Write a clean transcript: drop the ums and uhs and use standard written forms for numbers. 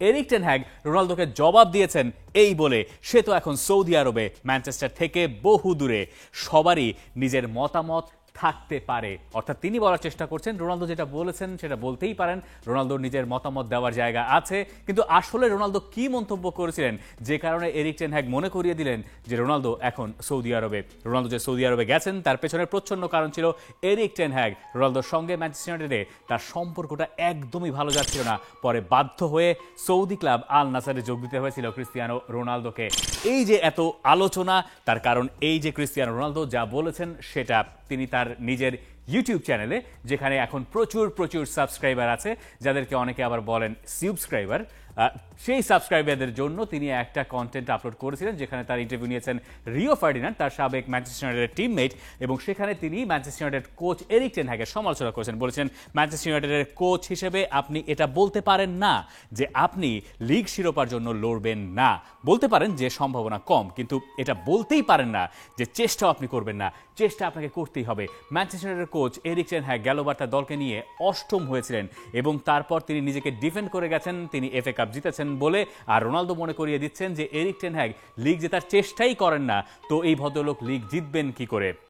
Eric ten hag রোনালদোকে জবাব দিয়েছেন এই বলে সে তো এখন সৌদি আরবে ম্যানচেস্টার থেকে বহু দূরে, সবারই নিজের মতামত থাকতে পারে। অর্থাৎ তিনি বলার চেষ্টা করছেন রোনালদো যেটা বলেছেন সেটা বলতেই পারেন, রোনালদোর নিজের মতামত দেওয়ার জায়গা আছে, কিন্তু আসলে রোনালদো কি মন্তব্য করেছিলেন যে কারণে এরিক টেন হ্যাগ মনে করিয়ে দিলেন যে রোনালদো এখন সৌদি আরবে। রোনালদো যে সৌদি আরবে গেছেন তার পেছনের প্রচ্ছন্ন কারণ ছিল এরিক টেন হ্যাগ রোনালদোর সঙ্গে ম্যানচেস্টার ইউনাইটেডে তার সম্পর্কটা একদমই ভালো যাচ্ছিল না। পরে বাধ্য হয়ে সৌদি ক্লাব আল নাসারে যোগ দিতে হয়েছিল ক্রিস্টিয়ানো রোনালদোকে। এই যে এত আলোচনা, তার কারণ এই যে ক্রিস্টিয়ানো রোনালদো যা বলেছেন সেটা তিনি তার নিজের ইউটিউব চ্যানেলে, যেখানে এখন প্রচুর প্রচুর সাবস্ক্রাইবার আছে, যাদেরকে অনেকে আবার বলেন সিউবস্ক্রাইবার, সেই সাবস্ক্রাইবারদের জন্য তিনি একটা কন্টেন্ট আপলোড করেছিলেন যেখানে তার ইন্টারভিউ নিয়েছেন রিও ফার্ডিনান্ড, তার সাবেক ম্যানচেস্টার ইউনাইটেডের টিমমেট, এবং সেখানে তিনি Manchester United coach Erik ten হ্যাগের সমালোচনা করেছেন। বলেছেন ম্যানচেস্টার ইউনাইটেডের কোচ হিসেবে আপনি এটা বলতে পারেন না যে আপনি লিগ শিরোপার জন্য লড়বেন না, বলতে পারেন যে সম্ভাবনা কম, কিন্তু এটা বলতেই পারেন না যে চেষ্টাও আপনি করবেন না, চেষ্টা আপনাকে করতেই হবে। ম্যানচেস্টার ইউনাইটেডের কোচ এরিক টেন হ্যাগ গেলবার তার দলকে নিয়ে অষ্টম হয়েছিলেন এবং তারপর তিনি নিজেকে ডিফেন্ড করে গেছেন, তিনি এফএ কাপ জিতেছেন বলে। আর রোনালদো মনে করিয়ে দিচ্ছেন যে এরিক টেন হ্যাগ লিগ জেতার চেষ্টাই করেন না, তো এই ভদ্রলোক লিগ জিতবেন কি করে।